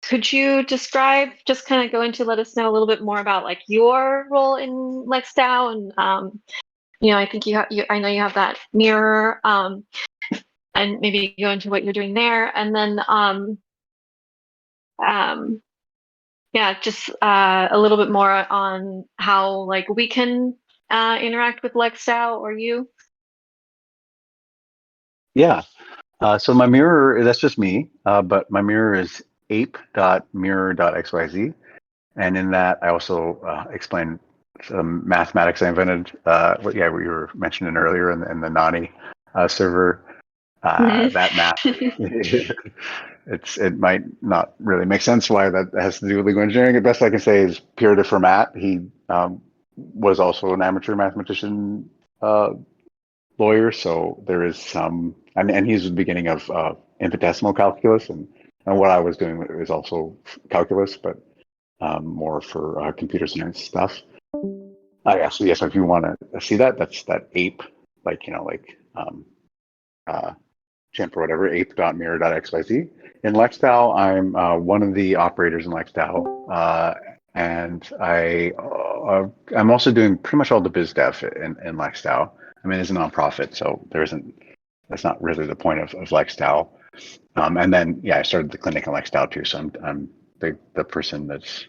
could you describe, just kind of go into, let us know a little bit more about like your role in LexDAO and I think I know you have that mirror and maybe go into what you're doing there and then um yeah, just a little bit more on how like we can interact with LexDAO or you. Yeah. So my mirror, that's just me, but my mirror is ape.mirror.xyz. And in that, I also explain some mathematics I invented. What you were mentioning earlier in the Nani server. That math, it might not really make sense why that has to do with legal engineering. The best I can say is Pierre de Fermat. He was also an amateur mathematician lawyer, so there is some, and he's the beginning of infinitesimal calculus, and what I was doing is also calculus, but more for computer science stuff. Yeah, so yes, if you want to see that, that's that ape, like chimp or whatever, ape.mirror.xyz. In LexDAO, I'm one of the operators in LexDAO, and I'm also doing pretty much all the biz dev in LexDAO. I mean, it's a nonprofit, so that's not really the point of LexDAO. And then yeah, I started the clinic in LexDAO too, so I'm the person that's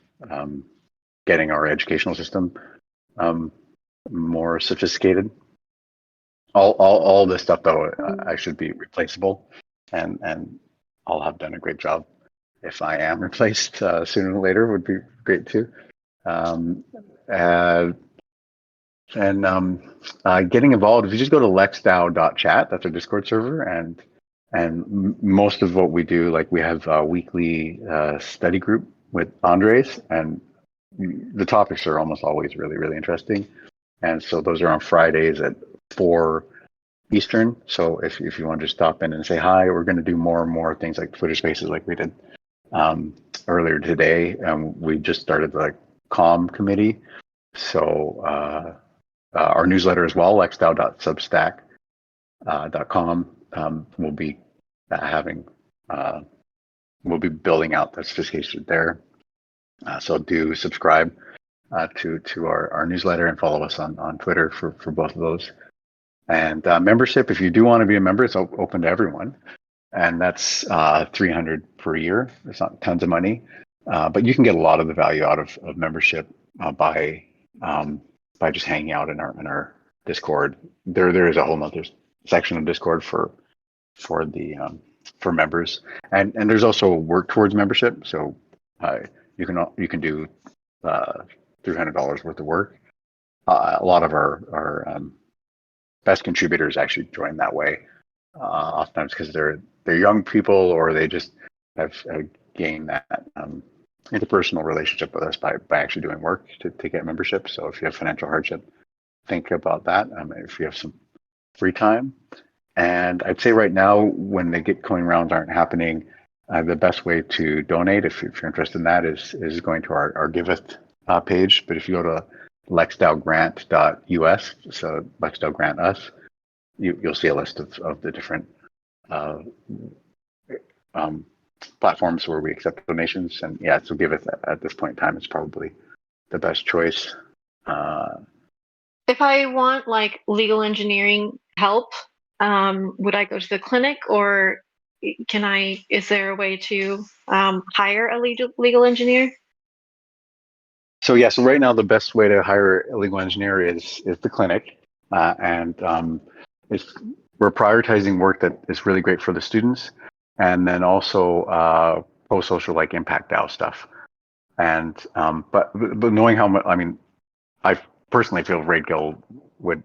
getting our educational system more sophisticated. All this stuff though, I should be replaceable, and I'll have done a great job. If I am replaced sooner or later, would be great too. Um, uh, and getting involved, if you just go to lexdao.chat, that's our Discord server, and most of what we do, like we have a weekly study group with Andres, and the topics are almost always really, really interesting. And so those are on Fridays at 4 Eastern. So if you want to just stop in and say hi, we're going to do more and more things like Twitter Spaces, like we did earlier today. We just started the com committee. So our newsletter as well, lexdao.substack.com, will be having we'll be building out that sophistication there. So do subscribe to our newsletter and follow us on Twitter for both of those. And membership, if you do want to be a member, it's open to everyone, and that's $300 per year. It's not tons of money, but you can get a lot of the value out of membership by just hanging out in our Discord. There is a whole nother section of Discord for the for members, and there's also work towards membership. So you can do $300 worth of work. A lot of our best contributors actually join that way, oftentimes because they're young people, or they just have gained that interpersonal relationship with us by actually doing work to get membership. So if you have financial hardship, think about that. If you have some free time, and I'd say right now when the Gitcoin rounds aren't happening, the best way to donate, if you're interested in that, is going to our Giveth page. But if you go to lexdalgrant.us, so LexDAO Grant Us, you'll see a list of the different platforms where we accept donations. And yeah, so Giveth at this point in time is probably the best choice. If I want like legal engineering help, would I go to the clinic or is there a way to hire a legal engineer? So yeah, so right now the best way to hire a legal engineer is the clinic, and we're prioritizing work that is really great for the students, and then also post-social like Impact DAO stuff. But knowing how much, I mean, I personally feel Raid Guild would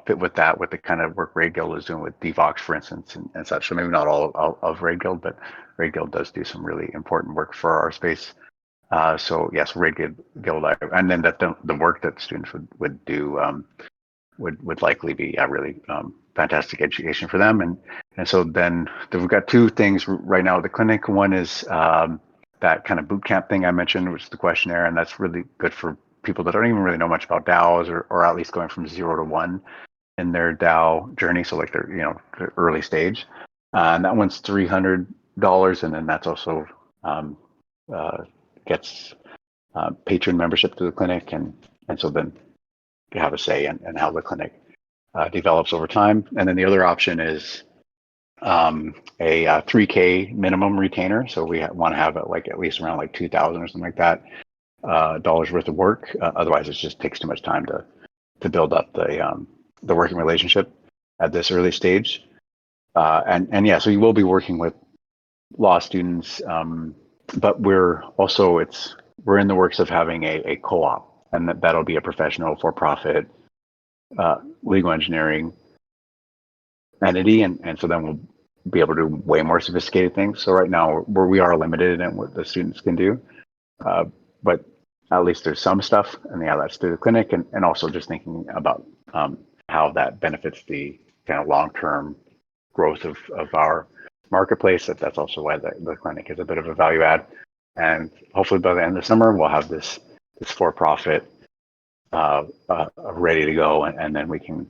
fit with that, with the kind of work Raid Guild is doing with Devox, for instance, and such. So maybe not all of Raid Guild, but Raid Guild does do some really important work for our space. So yes, Raid Guild, and then that the work that students would do would likely be a really fantastic education for them. And so then we've got two things right now at the clinic. One is that kind of boot camp thing I mentioned, which is the questionnaire, and that's really good for people that don't even really know much about DAOs, or at least going from 0 to 1 in their DAO journey. So like their early stage, and that one's $300, and then that's also gets patron membership to the clinic, and so then you have a say in how the clinic develops over time. And then the other option is a 3K minimum retainer. So we want to have it like at least around like 2,000 or something like that dollars worth of work. Otherwise, it just takes too much time to build up the working relationship at this early stage. And yeah, so you will be working with law students, but we're in the works of having a co-op, and that'll be a professional for-profit legal engineering entity, and so then we'll be able to do way more sophisticated things. So right now we are limited in what the students can do, but at least there's some stuff, and yeah, that's through the clinic, and also just thinking about how that benefits the kind of long-term growth of our marketplace. That's also why the clinic is a bit of a value add, and hopefully by the end of the summer we'll have this for-profit ready to go, and then we can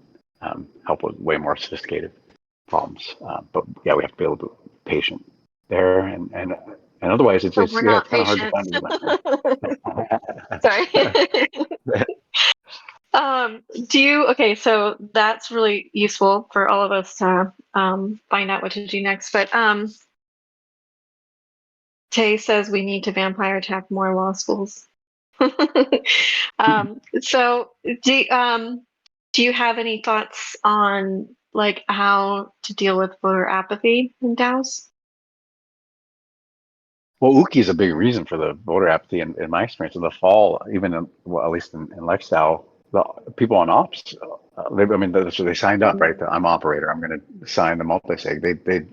help with way more sophisticated problems. But yeah, we have to be able to be patient there, and otherwise it's So we're yeah, not it's kind of hard to patient. find. Sorry. Okay, so that's really useful for all of us to find out what to do next. But Tay says we need to vampire attack more law schools. So do you have any thoughts on like how to deal with voter apathy in DAOs? Well, Uki is a big reason for the voter apathy in my experience. In the fall, even well, at least in lifestyle, the people on ops, so they signed up, right? I'm operator. I'm going to sign the multi-sig. It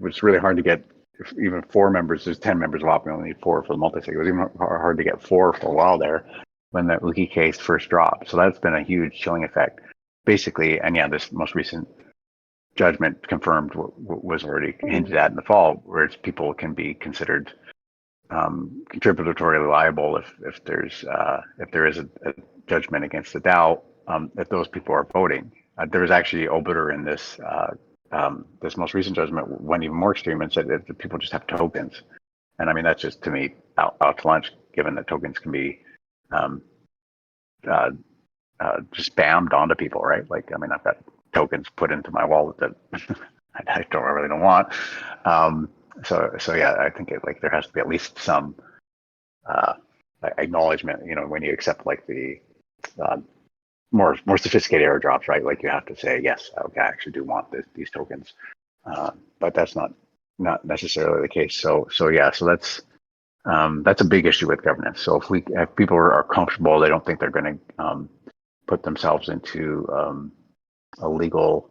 was really hard to get even 4 members. There's 10 members of op. We only need 4 for the multi-sig. It was even hard to get 4 for a while there when the Uki case first dropped. So that's been a huge chilling effect, basically. And yeah, this most recent judgment confirmed what was already hinted at in the fall, where people can be considered contributory liable if there is a judgment against the DAO, if those people are voting. There was actually obiter in this this most recent judgment went even more extreme and said that people just have tokens, and I mean that's just to me out to lunch, given that tokens can be just spammed onto people, right? Like, I mean, I've got tokens put into my wallet that I really don't want. So yeah, I think there has to be at least some acknowledgement, when you accept like the more sophisticated airdrops, right? Like you have to say, yes, okay, I actually do want these tokens, but that's not necessarily the case. So yeah, so that's a big issue with governance. So if people are comfortable, they don't think they're going to put themselves into a legal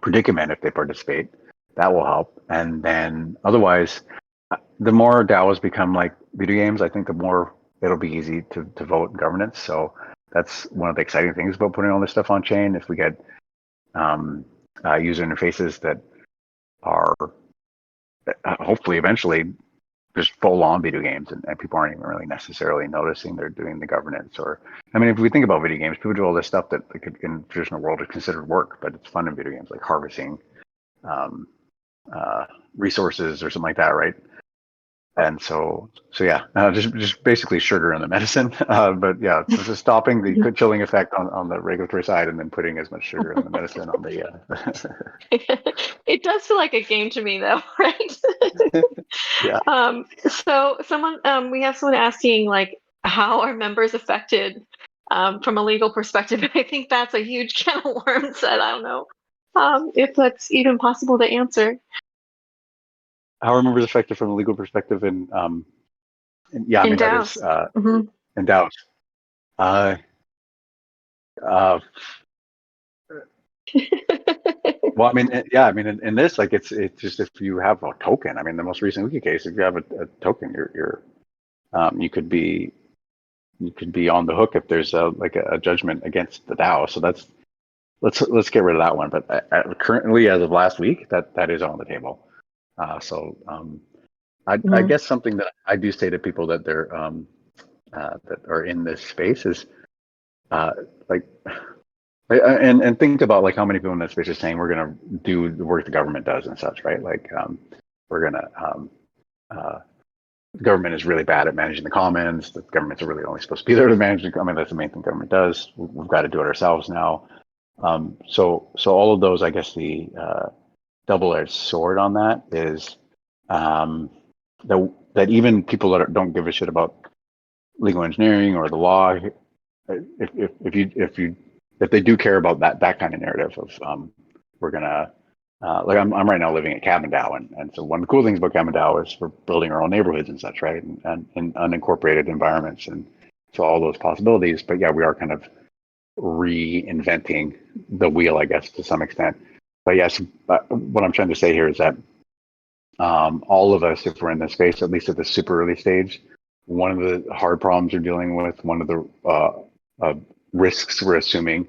predicament if they participate, that will help. And then otherwise, the more DAOs become like video games, I think the more it'll be easy to vote in governance. So that's one of the exciting things about putting all this stuff on chain. If we get user interfaces that are hopefully eventually just full on video games, and people aren't even really necessarily noticing they're doing the governance. Or, I mean, if we think about video games, people do all this stuff that in the traditional world is considered work, but it's fun in video games, like harvesting resources or something like that, right? And so yeah, just basically sugar in the medicine. But yeah, so just stopping the chilling effect on the regulatory side, and then putting as much sugar in the medicine on the. It does feel like a game to me, though, right? Yeah. So we have someone asking like, how are members affected from a legal perspective? I think that's a huge can of worms that I don't know if that's even possible to answer. How are members affected from a legal perspective? And Yeah, I In mean that is DAOs. Hmm. in DAOs. Uh, uh, well, I mean, yeah, I mean, in this, like, it's just if you have a token. I mean, the most recent wiki case, if you have a token, you could be on the hook if there's a judgment against the DAO. So let's get rid of that one. But currently, as of last week, that is on the table. So I Hmm. guess something that I do say to people that are in this space is uh, like and think about like how many people in that space are saying we're going to do the work the government does and such, right? Like we're going to uh, the government is really bad at managing the commons. The governments are really only supposed to be there to manage the commons. That's the main thing government does. We've got to do it ourselves now. So all of those, I guess the double-edged sword on that is um, that even people that don't give a shit about legal engineering or the law, if they do care about that kind of narrative of we're gonna like I'm right now living at Cabin DAO, and so one of the cool things about Cabin DAO is we're building our own neighborhoods and such, right, and in unincorporated environments, and so all those possibilities. But yeah, we are kind of reinventing the wheel, I guess, to some extent. But yes, what I'm trying to say here is that all of us, if we're in this space, at least at the super early stage, one of the hard problems we're dealing with, one of the risks we're assuming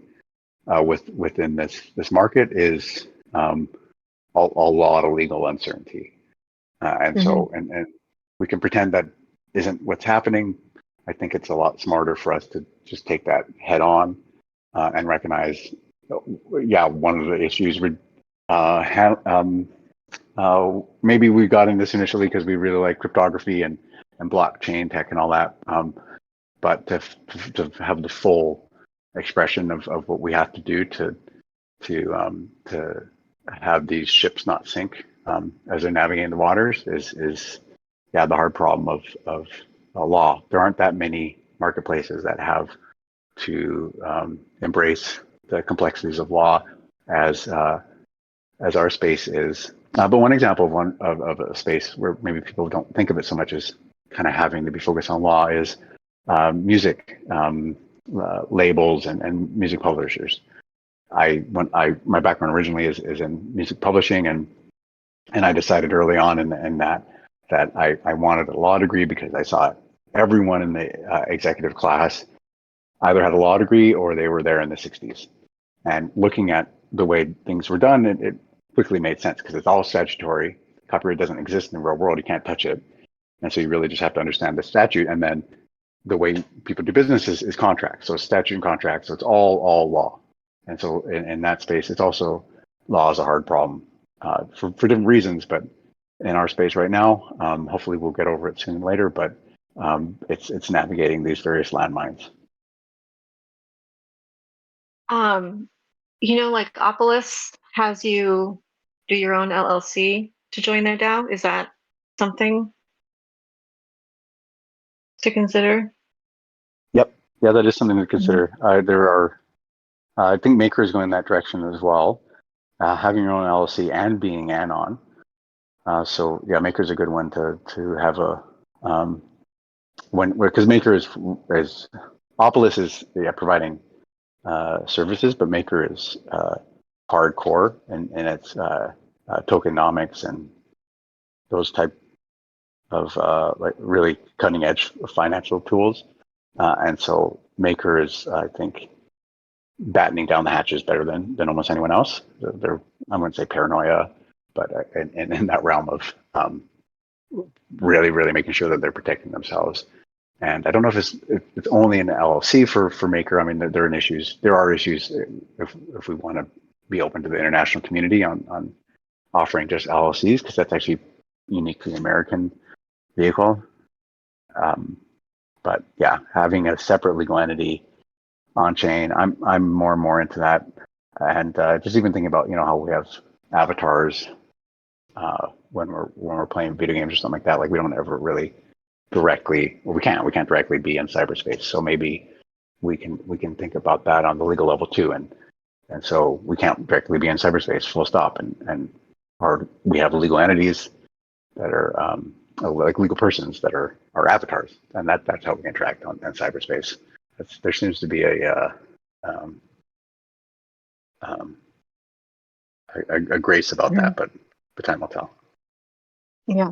within this market is a lot of legal uncertainty, and Hmm. so and we can pretend that isn't what's happening. I think it's a lot smarter for us to just take that head on and recognize, yeah, one of the issues we maybe we got in this initially because we really like cryptography and blockchain tech and all that. But to have the full expression of what we have to do to have these ships not sink as they're navigating the waters is yeah, the hard problem of law. There aren't that many marketplaces that have to embrace the complexities of law as our space is. But one example of a space where maybe people don't think of it so much as kind of having to be focused on law is music labels and music publishers. My background originally is in music publishing, and I decided early on in that I wanted a law degree because I saw everyone in the executive class either had a law degree or they were there in the 60s. And looking at the way things were done, it quickly made sense because it's all statutory. Copyright doesn't exist in the real world. You can't touch it. And so you really just have to understand the statute. And then the way people do business is contract. So statute and contract. So it's all law. And so in that space, it's also law is a hard problem for different reasons. But in our space right now, hopefully we'll get over it sooner or later. But it's navigating these various landmines. Um, like Opolis has you do your own LLC to join their DAO. Is that something to consider? Yep. Yeah, that is something to Mhm. consider. There are, I think Maker is going in that direction as well, having your own LLC and being anon. So yeah, Maker is a good one to have a because Maker is Opolis is yeah, providing services, but Maker is hardcore and its tokenomics and those type of like really cutting edge financial tools. And so Maker is, I think, battening down the hatches better than almost anyone else. They're I wouldn't say paranoia, but in that realm of really making sure that they're protecting themselves. And I don't know if it's only an LLC for Maker. I mean, there are issues if we want to be open to the international community on offering just LLCs because that's actually uniquely American vehicle. Um, but yeah, having a separate legal entity on chain, I'm more and more into that, and just even thinking about how we have avatars when we're playing video games or something like that. Like we don't ever really directly, well, we can't directly be in cyberspace. So maybe we can think about that on the legal level too, and so we can't directly be in cyberspace, full stop, and we have legal entities that are like legal persons that are avatars, and that's how we interact on in cyberspace. There seems to be um, um, a grace about that, but the time will tell. Yeah.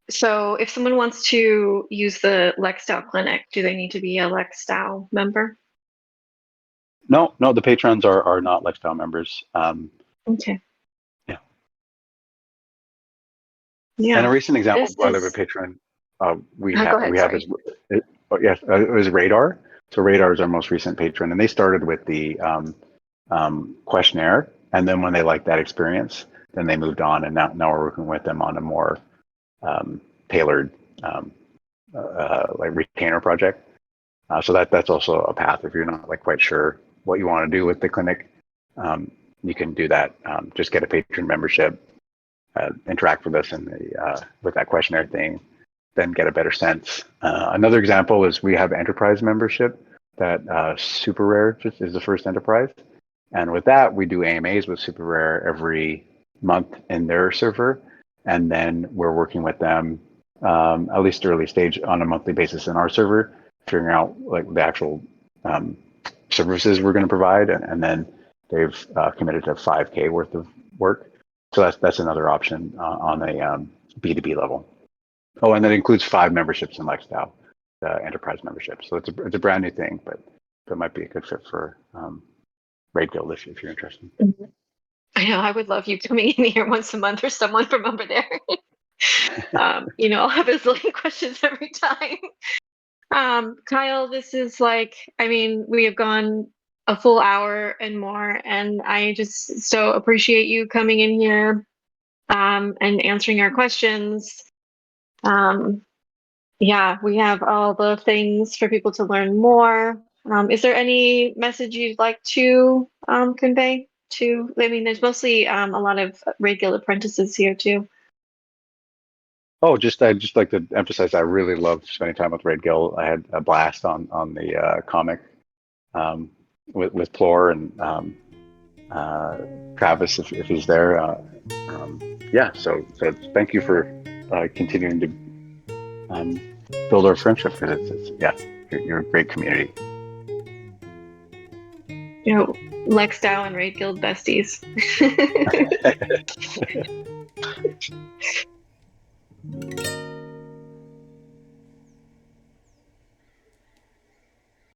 So if someone wants to use the Lexdow clinic, do they need to be a Lexdow member? No, the patrons are not lifestyle members. Okay. Yeah. Yeah. And a recent example This of a is. patron we Go have ahead. is Sorry. it was Radar. So Radar is our most recent patron, and they started with the questionnaire, and then when they liked that experience, then they moved on, and now we're working with them on a more tailored like retainer project. So that's also a path if you're not like quite sure what you want to do with the clinic. You can do that. Just get a patron membership, interact with us in the with that questionnaire thing, then get a better sense. Another example is we have enterprise membership that Super Rare just is the first enterprise, and with that we do AMAs with Super Rare every month in their server, and then we're working with them at least early stage on a monthly basis in our server, figuring out like the actual services we're going to provide, and then they've committed to 5K worth of work. So that's another option on a B2B level. Oh, and that includes 5 memberships in Lexdow, the enterprise membership. So it's a brand new thing, but it might be a good fit for Raid Guild if you're interested. I know. I would love you coming in here once a month or someone from over there. I'll have a zillion questions every time. Kyle, this is like, I mean, we have gone a full hour and more, and I just so appreciate you coming in here and answering our questions. Yeah, we have all the things for people to learn more. Is there any message you'd like to convey to? I mean, there's mostly a lot of Raid Guild apprentices here too. Oh, I'd just like to emphasize I really loved spending time with Raid Guild. I had a blast on the comic with Plor and Travis if he's there. Yeah, so thank you for continuing to build our friendship because yeah, you're a great community. Lexdow and Raid Guild besties.